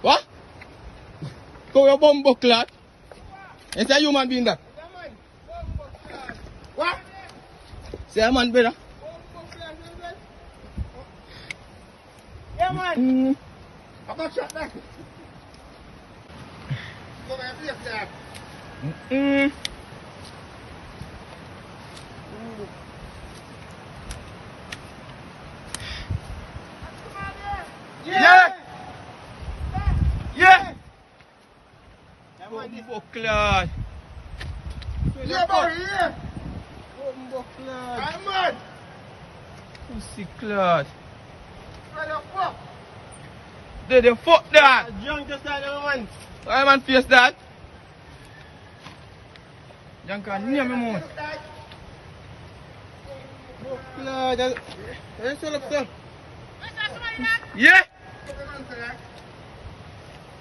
What? Go your bumbo clot. It's a human being that. What? Say a man better. Yeah, man. I got shot back. Go back and that. Yeah. Yeah. Bumbo clot. Yeah, boy, yeah. Bumbo clot. I'm mad. Pussy clot. Where the fuck? Did you fuck that? Junk just like the one. Why man face that? Junk can near me more. Bumbo clot. Where's the up, sir? Yeah.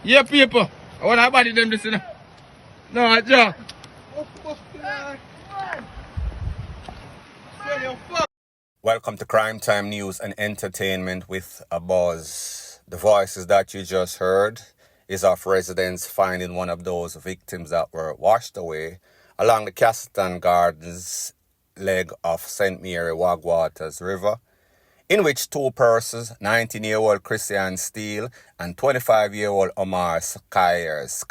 Yeah, people. I want to body them this. No, I just. Welcome to Crime Time News and Entertainment with a Buzz. The voices that you just heard is of residents finding one of those victims that were washed away along the Castleton Gardens leg of St. Mary Wagwaters River, in which two persons, 19-year-old Christian Steele and 25-year-old Omar Skyers.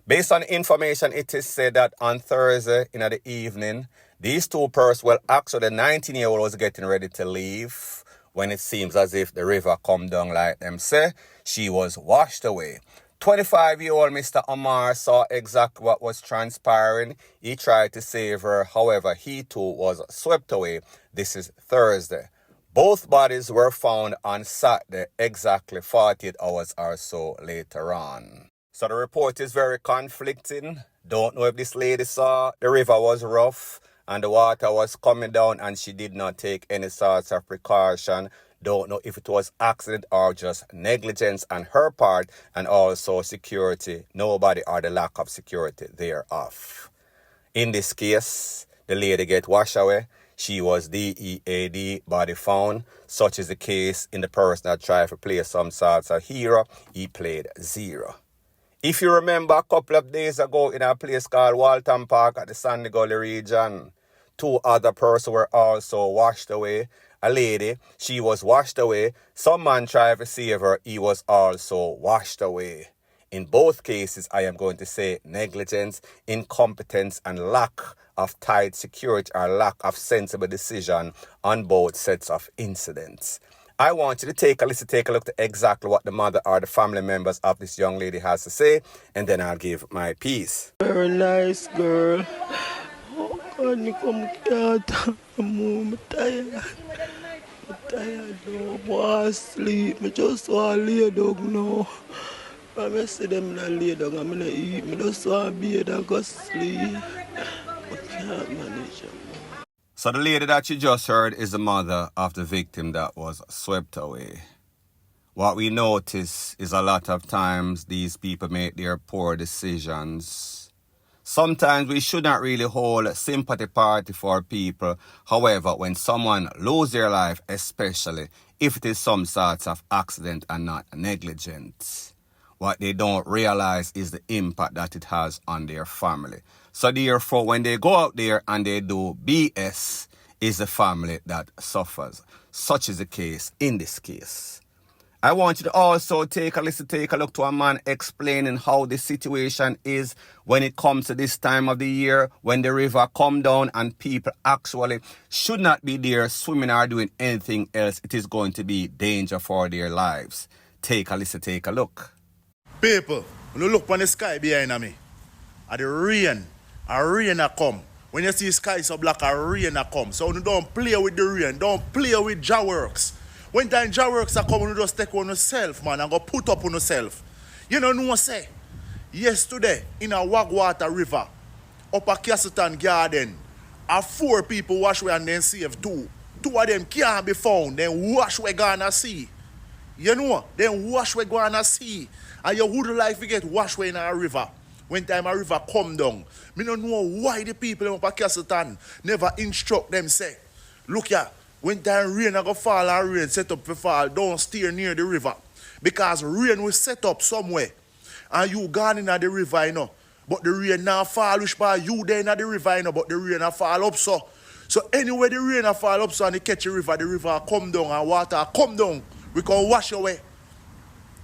Based on information, it is said that on Thursday in the evening, these two persons, well, actually the 19-year-old was getting ready to leave when it seems as if the river come down like them say. She was washed away. 25-year-old Mr. Omar saw exactly what was transpiring. He tried to save her. However, he too was swept away. This is Thursday. Both bodies were found on Saturday, exactly 48 hours or so later on. So the report is very conflicting. Don't know if this lady saw the river was rough and the water was coming down and she did not take any sorts of precaution. Don't know if it was accident or just negligence on her part, and also security, nobody, or the lack of security thereof. In this case, the lady get washed away. She was DEAD, body found. Such is the case in the person that tried to play some sorts of hero. He played zero. If you remember, a couple of days ago in a place called Walton Park at the Sandy Gully region, two other persons were also washed away. A lady, she was washed away. Some man tried to save her. He was also washed away. In both cases, I am going to say negligence, incompetence, and lack of tight security or lack of sensible decision on both sets of incidents. I want you to take a look at exactly what the mother or the family members of this young lady has to say, and then I'll give my piece. Very nice girl. Oh God, me come out. I'm tired. I'm tired. I don't want to sleep. I just want to lay down now. I see them not lay down. I'm going to eat. I just want to be there and go sleep. I can't manage them. So the lady that you just heard is the mother of the victim that was swept away. What we notice is a lot of times these people make their poor decisions. Sometimes we should not really hold a sympathy party for people. However, when someone loses their life, especially if it is some sort of accident and not negligent, what they don't realize is the impact that it has on their family. So therefore, when they go out there and they do BS, is the family that suffers. Such is the case in this case. I want you to also take a look to a man explaining how the situation is when it comes to this time of the year, when the river come down and people actually should not be there swimming or doing anything else. It is going to be danger for their lives. Take a look. People, when you look on the sky behind me, at the rain, a rain a come. When you see the sky so black, a rain a come. So you don't play with the rain, don't play with Jaworks. When time Jaworks are coming, you just take on yourself, man, and go put up on yourself. You know what I say? Yesterday, in a Wagwater River, up a Castleton Garden, 4 people wash away and then save 2. 2 of them can't be found, then wash we gonna see. You know, then wash we gonna see. And you would like to get washed away in a river. When time a river come down, me don't know why the people up at Castleton never instruct them say, look here, When time rain a go fall or rain set up for fall, don't steer near the river. Because rain will set up somewhere. And you gone in the river, you know. But the rain now fall, which by you there in the river, you know, but the rain a fall up so. So anyway the rain a fall up so and you catch the river come down and water come down. We can wash away.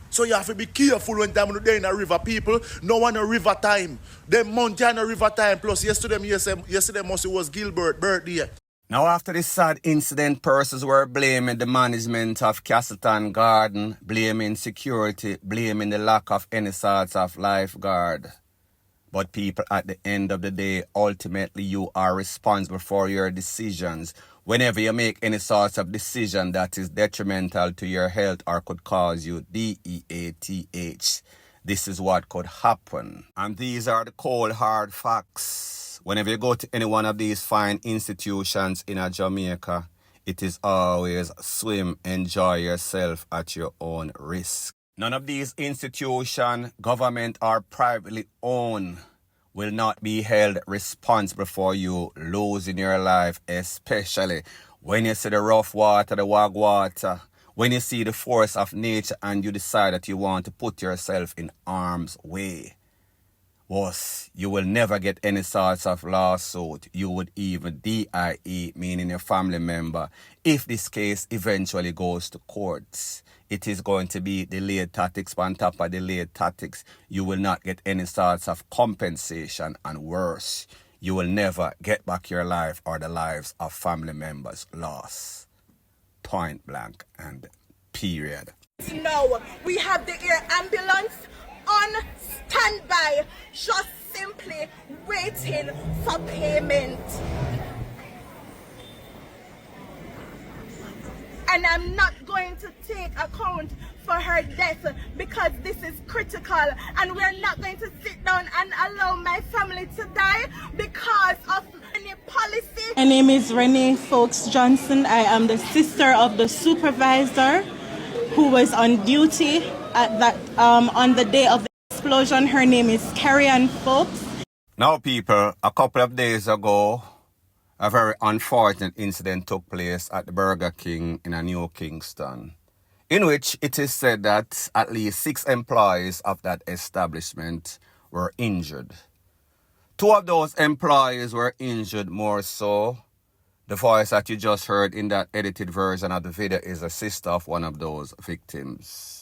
So you have to be careful when time you're in a river. People no want a river time. Them Montana river time. Plus yesterday must it was Gilbert's birthday. Now, after this sad incident, persons were blaming the management of Castleton Garden, blaming security, blaming the lack of any sorts of lifeguard. But people, at the end of the day, ultimately you are responsible for your decisions. Whenever you make any sorts of decision that is detrimental to your health or could cause you DEATH, this is what could happen. And these are the cold, hard facts. Whenever you go to any one of these fine institutions in Jamaica, it is always swim, enjoy yourself at your own risk. None of these institutions, government or privately owned, will not be held responsible for you losing your life, especially when you see the rough water, the wag water, when you see the force of nature and you decide that you want to put yourself in harm's way. Was you will never get any sorts of lawsuit. You would even DIE, meaning your family member. If this case eventually goes to courts, it is going to be delayed tactics on top of delayed tactics. You will not get any sorts of compensation, and worse, you will never get back your life or the lives of family members lost. Point blank and period. No, we have the air ambulance on standby, just simply waiting for payment. And I'm not going to take account for her death because this is critical, and we're not going to sit down and allow my family to die because of any policy. My name is Renee Folks Johnson. I am the sister of the supervisor who was on duty at that on the day of the explosion. Her name is Carrie-Ann Folks. Now, people, a couple of days ago, a very unfortunate incident took place at the Burger King in New Kingston, in which it is said that at least 6 employees of that establishment were injured. 2 of those employees were injured more so. The voice that you just heard in that edited version of the video is a sister of one of those victims.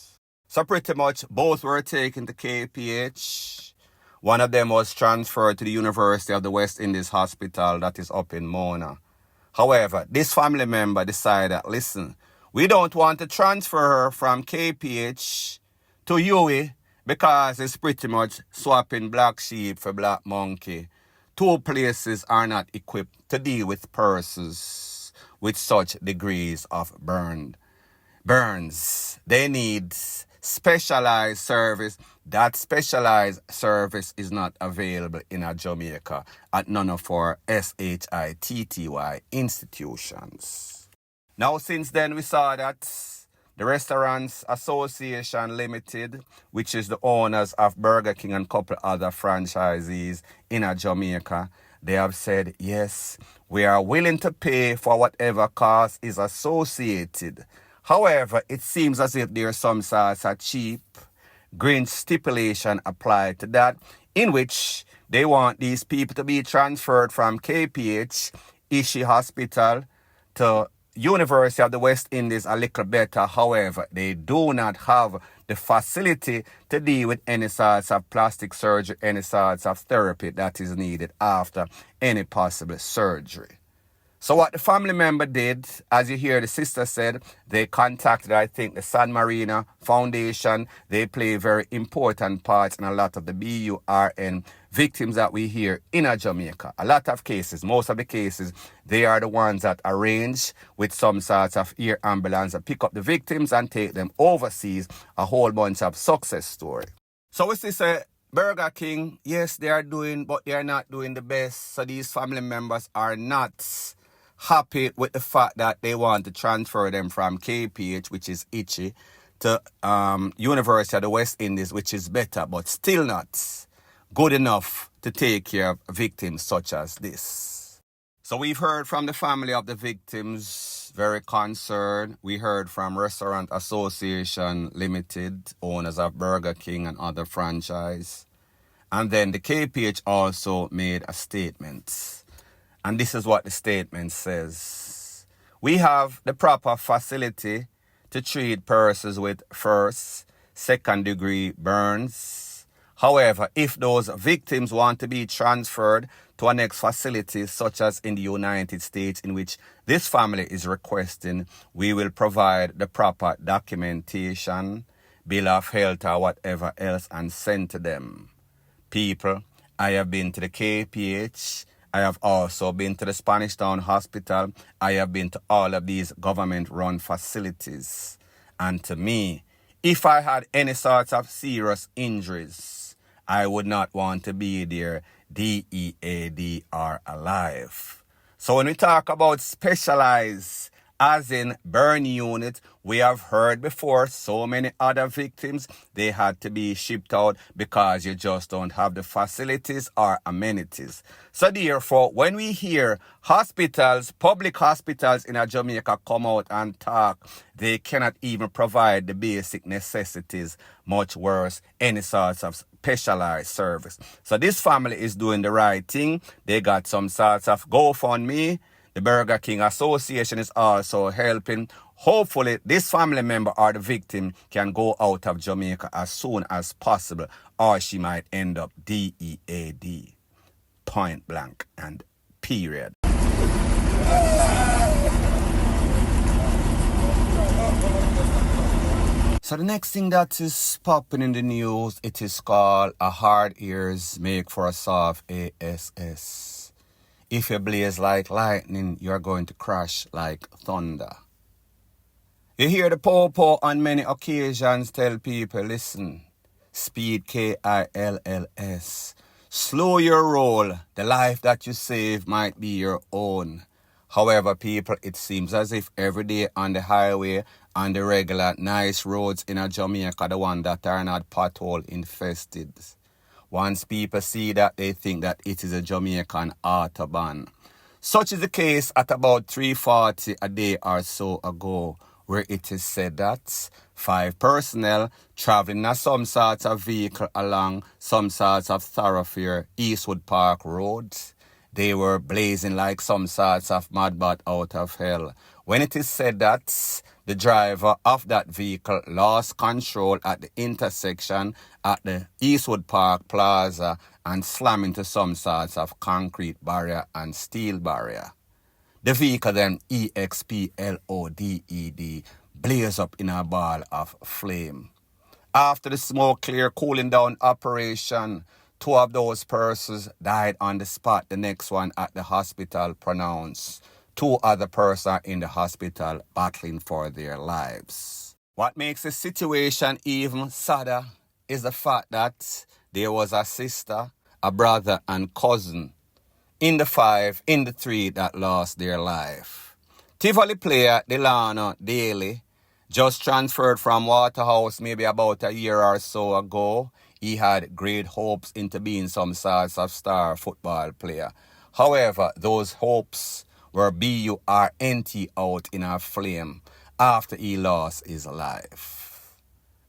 So pretty much both were taken to KPH. One of them was transferred to the University of the West Indies Hospital that is up in Mona. However, this family member decided, listen, we don't want to transfer her from KPH to UWI because it's pretty much swapping black sheep for black monkey. 2 places are not equipped to deal with persons with such degrees of burns. They need specialized service. That specialized service is not available in Jamaica at none of our SHITTY institutions. Now, since then, we saw that the Restaurants Association Limited, which is the owners of Burger King and a couple other franchisees in Jamaica, they have said, yes, we are willing to pay for whatever cost is associated. However, it seems as if there are some sorts of cheap green stipulation applied to that, in which they want these people to be transferred from KPH, Ishi Hospital, to University of the West Indies a little better. However, they do not have the facility to deal with any sorts of plastic surgery, any sorts of therapy that is needed after any possible surgery. So what the family member did, as you hear the sister said, they contacted, I think, the San Marino Foundation. They play very important parts in a lot of the BURN victims that we hear in Jamaica. A lot of cases, most of the cases, they are the ones that arrange with some sorts of air ambulance and pick up the victims and take them overseas. A whole bunch of success story. So we say Burger King, yes, they are doing, but they are not doing the best. So these family members are not happy with the fact that they want to transfer them from KPH, which is itchy, to University of the West Indies, which is better, but still not good enough to take care of victims such as this. So we've heard from the family of the victims very concerned. We heard from Restaurant Association Limited, owners of Burger King and other franchise. And then the KPH also made a statement. And this is what the statement says. We have the proper facility to treat persons with first, second degree burns. However, if those victims want to be transferred to a next facility, such as in the United States, in which this family is requesting, we will provide the proper documentation, bill of health or whatever else and send to them. People, I have been to the KPH. I have also been to the Spanish Town Hospital. I have been to all of these government-run facilities. And to me, if I had any sorts of serious injuries, I would not want to be there, DEAD or alive. So when we talk about specialized, as in burn unit, we have heard before so many other victims, they had to be shipped out because you just don't have the facilities or amenities. So therefore, when we hear hospitals, public hospitals in Jamaica come out and talk, they cannot even provide the basic necessities, much worse, any sorts of specialized service. So this family is doing the right thing. They got some sorts of GoFundMe. The Burger King Association is also helping. Hopefully, this family member or the victim can go out of Jamaica as soon as possible, or she might end up DEAD, point blank and period. So the next thing that is popping in the news, it is called a hard ears make for a soft ASS. If you blaze like lightning, you're going to crash like thunder. You hear the po-po on many occasions tell people, listen, speed KILLS. Slow your roll. The life that you save might be your own. However, people, it seems as if every day on the highway, on the regular nice roads in a Jamaica, the one that are not pothole infested. Once people see that, they think that it is a Jamaican autobahn. Such is the case at about 3:40 a day or so ago, where it is said that 5 personnel traveling in some sorts of vehicle along some sorts of thoroughfare, Eastwood Park Road, they were blazing like some sorts of madbat out of hell. When it is said that the driver of that vehicle lost control at the intersection at the Eastwood Park Plaza and slammed into some sorts of concrete barrier and steel barrier. The vehicle then EXPLODED blazed up in a ball of flame. After the smoke clear cooling down operation, 2 of those persons died on the spot. The next one at the hospital pronounced. 2 other persons are in the hospital battling for their lives. What makes the situation even sadder is the fact that there was a sister, a brother and cousin in the 3 that lost their life. Tivoli player Delano Daly just transferred from Waterhouse maybe about a year or so ago. He had great hopes into being some sorts of star football player. However, those hopes were BURNT out in a flame after he lost his life.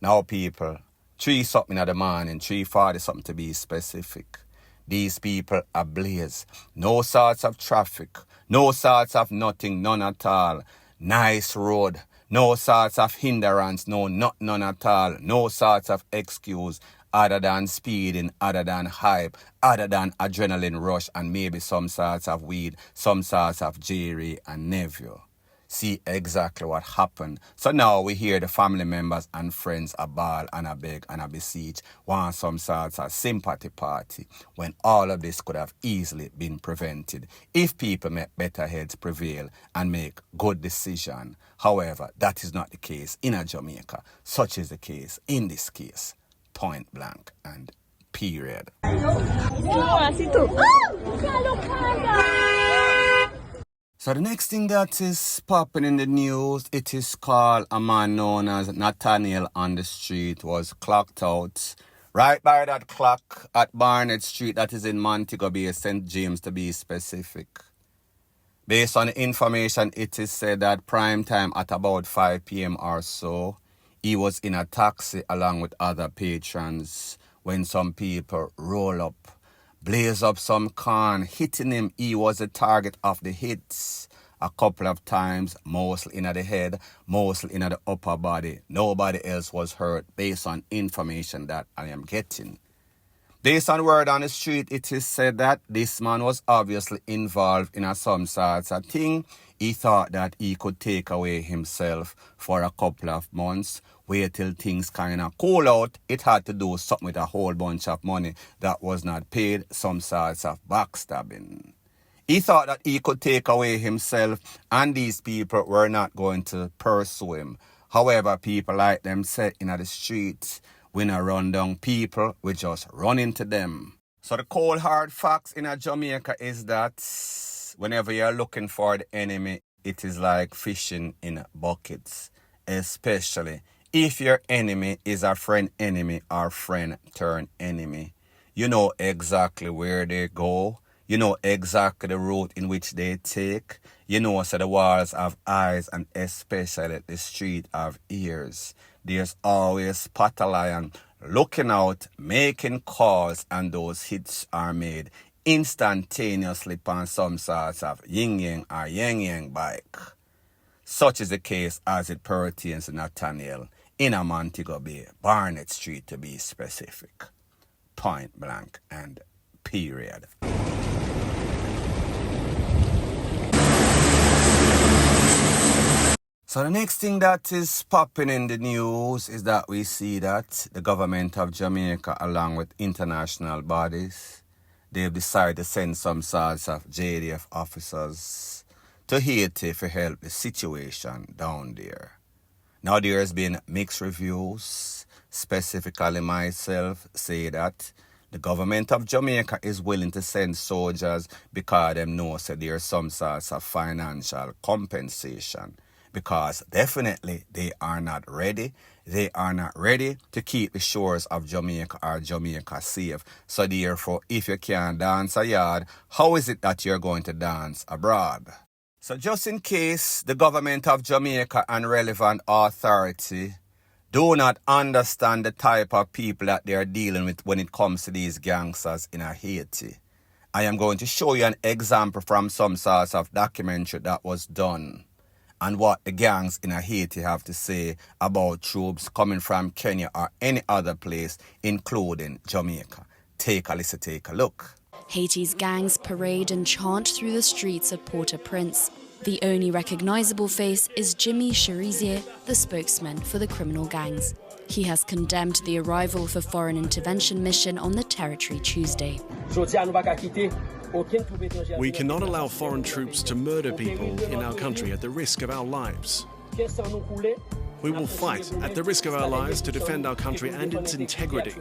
Now people, 3 something in the morning, 3:40 something to be specific. These people are ablaze. No sorts of traffic, no sorts of nothing, none at all. Nice road, no sorts of hindrance, none at all. No sorts of excuse other than speeding, other than hype, other than adrenaline rush and maybe some sorts of weed, some sorts of Jerry and Neville. See exactly what happened. So now we hear the family members and friends a bawl and a beg and a beseech, want some sorts of sympathy party, when all of this could have easily been prevented if people make better heads prevail and make good decisions. However, that is not the case in a Jamaica. Such is the case in this case. Point blank and period. So the next thing that is popping in the news, it is called a man known as Nathaniel on the street was clocked out right by that clock at Barnett Street, that is in Montego Bay, St. James to be specific. Based on the information, it is said that prime time at about 5 p.m. or so, he was in a taxi along with other patrons when some people roll up, blaze up some corn, hitting him. He was the target of the hits a couple of times, mostly in the head, mostly in the upper body. Nobody else was hurt based on information that I am getting. Based on word on the street, it is said that this man was obviously involved in some sorts of thing. He thought that he could take away himself for a couple of months, wait till things kind of cool out. It had to do something with a whole bunch of money that was not paid, some sorts of backstabbing. He thought that he could take away himself and these people were not going to pursue him. However, people like them said in the street, we not run down people, we just run into them. So the cold hard facts in Jamaica is that whenever you're looking for the enemy, it is like fishing in buckets. Especially if your enemy is a friend enemy or friend turn enemy. You know exactly where they go. You know exactly the route in which they take. You know, so the walls have eyes and especially the street have ears. There's always spot a lion looking out, making calls, and those hits are made instantaneously on some sorts of yin-yang or yang-yang bike. Such is the case as it pertains to Nathaniel in a Montego Bay, Barnett Street to be specific. Point blank and period. So the next thing that is popping in the news is that we see that the government of Jamaica, along with international bodies, they've decided to send some sorts of JDF officers to Haiti to help the situation down there. Now there has been mixed reviews, specifically myself say that the government of Jamaica is willing to send soldiers because they know that there's some sorts of financial compensation. Because definitely they are not ready. They are not ready to keep the shores of Jamaica or Jamaica safe. So therefore, if you can't dance a yard, how is it that you're going to dance abroad? So just in case the government of Jamaica and relevant authority do not understand the type of people that they are dealing with when it comes to these gangsters in Haiti, I am going to show you an example from some sort of documentary that was done and what the gangs in Haiti have to say about troops coming from Kenya or any other place, including Jamaica. Take a listen, take a look. Haiti's gangs parade and chant through the streets of Port-au-Prince. The only recognizable face is Jimmy Cherizier, the spokesman for the criminal gangs. He has condemned the arrival of a foreign intervention mission on the territory Tuesday. We cannot allow foreign troops to murder people in our country at the risk of our lives. We will fight at the risk of our lives to defend our country and its integrity.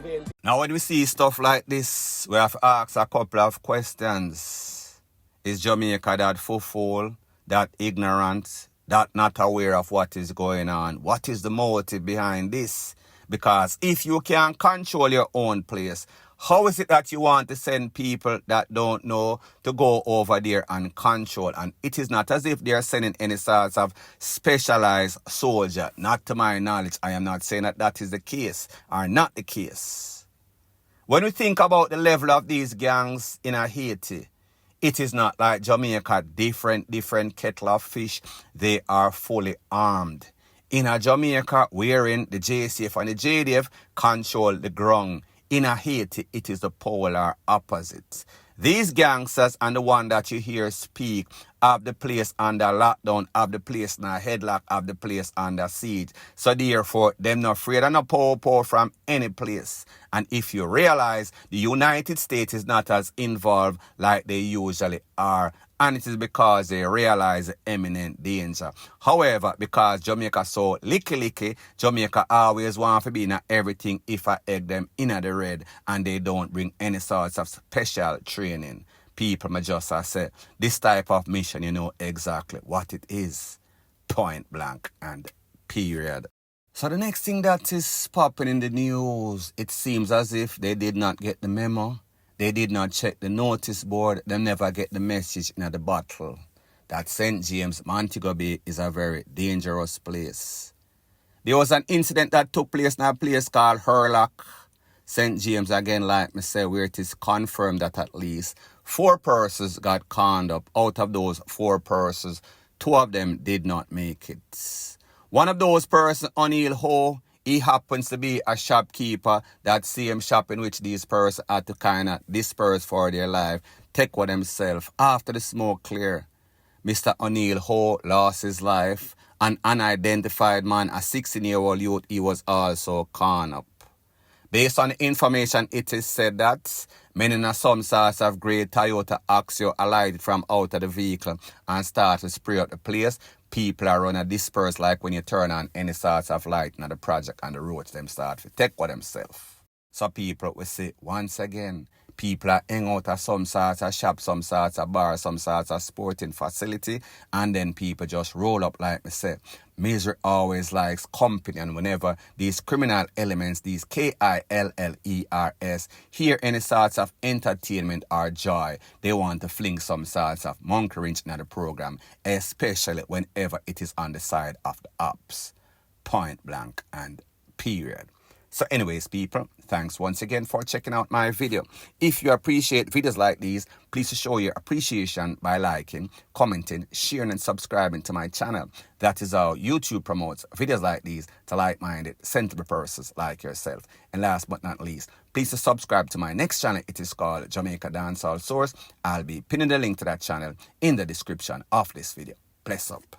Now when we see stuff like this, we have to ask a couple of questions. Is Jamaica that fool, that ignorant, that not aware of what is going on? What is the motive behind this? Because if you can't control your own place, how is it that you want to send people that don't know to go over there and control? And it is not as if they are sending any sorts of specialized soldier. Not to my knowledge. I am not saying that that is the case or not the case. When we think about the level of these gangs in Haiti, it is not like Jamaica, different kettle of fish. They are fully armed. In Jamaica, wherein the JCF and the JDF control the ground. In Haiti, it is the polar opposite. These gangsters and the one that you hear speak have the place under lockdown, have the place in a headlock, have the place under siege. So therefore, them not afraid of no power from any place. And if you realize the United States is not as involved like they usually are, and it is because they realize the imminent danger. However, because Jamaica so licky, Jamaica always want to be in everything if I egg them in the red and they don't bring any sorts of special training. People may just say, this type of mission, you know exactly what it is. Point blank and period. So the next thing that is popping in the news, it seems as if they did not get the memo. They did not check the notice board. They never get the message in the bottle. that St. James, Montego Bay is a very dangerous place. There was an incident that took place in a place called Hurlock, St. James, again, like me say, where it is confirmed that at least 4 persons got conned up. Out of those 4 persons, 2 of them did not make it. One of those persons, O'Neill Ho, he happens to be a shopkeeper, that same shop in which these persons had to kind of disperse for their life, take what themselves. After the smoke clear, Mr. O'Neill Ho lost his life. An unidentified man, a 16-year-old youth, he was also conned up. Based on the information, it is said that men in some sorts of grey Toyota Axio alighted from out of the vehicle and started to spray out the place. People are running dispersed like when you turn on any sorts of light in the project and the roads them start to take for themselves. So people will say, once again, people are hang out at some sorts of shop, some sorts of bar, some sorts of sporting facility, and then people just roll up like me say. Misery always likes company, and whenever these criminal elements, these KILLERS, hear any sorts of entertainment or joy, they want to fling some sorts of monkey wrench in the program, especially whenever it is on the side of the ops. Point blank and period. So anyways, people, thanks once again for checking out my video. If you appreciate videos like these, please show your appreciation by liking, commenting, sharing, and subscribing to my channel. That is how YouTube promotes videos like these to like-minded, sensible persons like yourself. And last but not least, please subscribe to my next channel. It is called Jamaica Dancehall Source. I'll be pinning the link to that channel in the description of this video. Bless up.